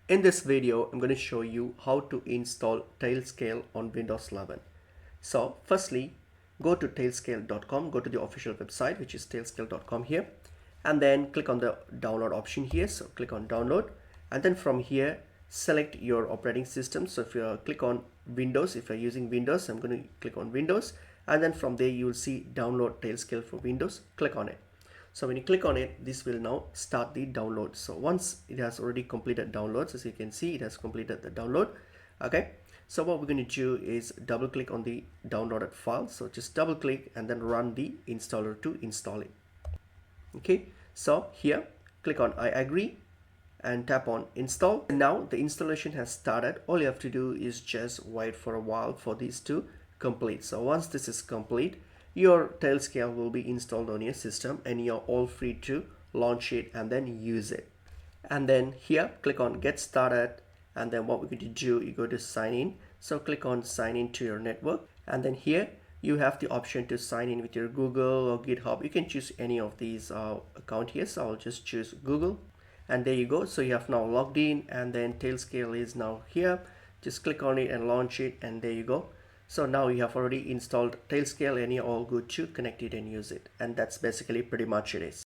In this video, I'm going to show you how to install Tailscale on Windows 11. So firstly, go to tailscale.com, go to the official website, which is tailscale.com here, and then click on the download option here. So click on download, and then from here, select your operating system. So if you click on Windows, if you're using Windows, I'm going to click on Windows, and then from there, you will see download Tailscale for Windows. Click on it. So when you click on it, this will now start the download. So once it has already completed downloads, as you can see, it has completed the download. Okay, so what we're going to do is double click on the downloaded file. So just double click and then run the installer to install it. Okay, so here click on I agree and tap on install. And now the installation has started. All you have to do is just wait for a while for these to complete. So once this is complete, your Tailscale will be installed on your system and you're all free to launch it and then use it. And then here click on get started, and then what we're going to do, you go to sign in. So click on sign in to your network, and then here you have the option to sign in with your Google or GitHub. You can choose any of these account here. So I'll just choose Google, and there you go. So you have now logged in, and then Tailscale is now here. Just click on it and launch it, and there you go. So now you have already installed Tailscale and you're all good to connect it and use it. And that's basically pretty much it is.